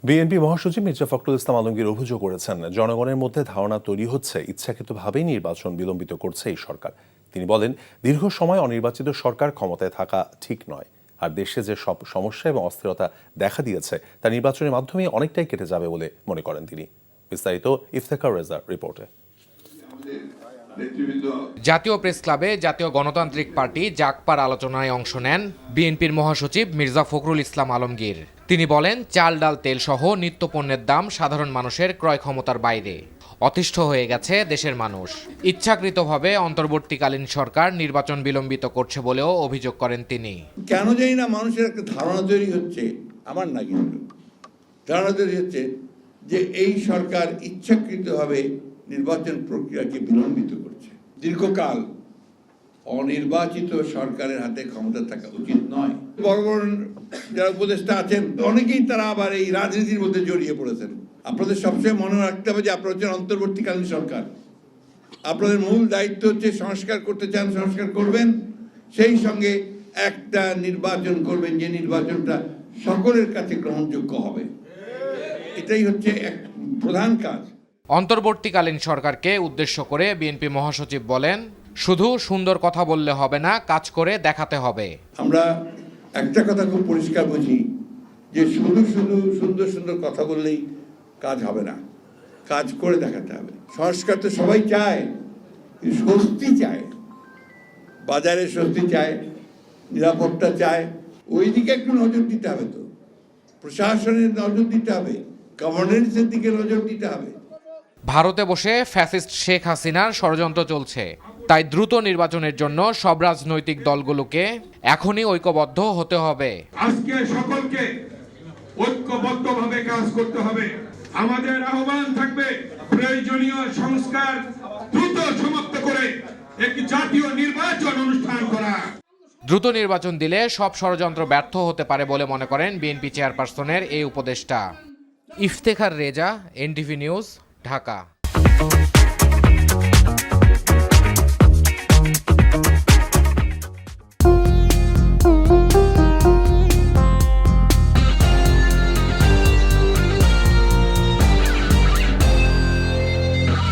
BNP মহাসচিব মির্জা ফখরুল ইসলাম আলমগীর অভিযোগ করেছেন, জনগণের মধ্যে ধারণা তৈরি হচ্ছে ইচ্ছাকৃতভাবেই নির্বাচন বিলম্বিত করছে এই সরকার। তিনি বলেন, দীর্ঘ সময় অনির্বাচিত সরকার ক্ষমতায় থাকা ঠিক নয়, আর দেশে যে সব সমস্যা এবং অস্থিরতা দেখা দিয়েছে তা নির্বাচনের মাধ্যমে অনেকটাই কেটে যাবে বলে মনে করেন তিনি। বিস্তারিত ইফতেখার রেজা রিপোর্টে। জাতীয় প্রেস ক্লাবে জাতীয় গণতান্ত্রিক পার্টি জাগপার আলোচনায় অংশ নেন বিএনপির মহাসচিব মির্জা ফখরুল ইসলাম আলমগীর। তিনি বলেন, চাল ডাল তেল সহ নিত্যপণ্যের দাম সাধারণ মানুষের ক্রয় ক্ষমতার বাইরে। অতিষ্ঠ হয়ে গেছে দেশের মানুষ। ইচ্ছাকৃতভাবে অন্তর্বর্তীকালীন সরকার নির্বাচন বিলম্বিত করছে বলেও অভিযোগ করেন তিনি। কেন জানি না মানুষের একটা ধারণা তৈরি হচ্ছে, আমার না কিন্তু ধারণা তৈরি হচ্ছে যে এই সরকার ইচ্ছাকৃতভাবে নির্বাচন প্রক্রিয়াকে বিলম্বিত করছে। দীর্ঘকাল অনির্বাচিত সরকারের হাতে ক্ষমতা থাকা উচিত নয়। বড় বড় যারা উপদেষ্টা আছেন অনেকেই তারা আবার এই রাজনীতির মধ্যে জড়িয়ে পড়েছেন। আপনাদের সবসময় মনে রাখতে হবে যে আপনারা হচ্ছেন অন্তর্বর্তীকালীন সরকার। আপনাদের মূল দায়িত্ব হচ্ছে সংস্কার করতে চান, সংস্কার করবেন, সেই সঙ্গে একটা নির্বাচন করবেন যে নির্বাচনটা সকলের কাছে গ্রহণযোগ্য হবে। এটাই হচ্ছে এক প্রধান কাজ। অন্তর্বর্তীকালীন সরকারকে উদ্দেশ্য করে বিএনপি মহাসচিব বলেন, শুধু সুন্দর কথা বললে হবে না, কাজ করে দেখাতে হবে। আমরা একটা কথা খুব পরিষ্কার বুঝি যে শুধু শুধু সুন্দর সুন্দর কথা বললেই কাজ হবে না, কাজ করে দেখাতে হবে। সংস্কার তো সবাই চায়, স্বস্তি চায়, বাজারে স্বস্তি চায়, নিরাপত্তা চায়। ওই দিকে একটু নজর দিতে হবে, তো প্রশাসনের নজর দিতে হবে, গভর্নেন্সের দিকে নজর দিতে হবে। ভারতে বসে ফ্যাসিস্ট শেখ হাসিনার ষড়যন্ত্র চলছে, তাই দ্রুত নির্বাচনের জন্য সব রাজনৈতিক দলগুলোকে এখনই ঐক্যবদ্ধ হতে হবে। আজকে সকলকে ঐক্যবদ্ধভাবে কাজ করতে হবে। আমাদের আহ্বান থাকবে, প্রয়োজনীয় সংস্কার দ্রুত সমাপ্ত করে একটি জাতীয় নির্বাচন অনুষ্ঠান করা। দ্রুত নির্বাচন দিলে সব ষড়যন্ত্র ব্যর্থ হতে পারে বলে মনে করেন বিএনপি চেয়ারপারসনের এই উপদেষ্টা। Iftekhar Reza, NTV news, Dhaka.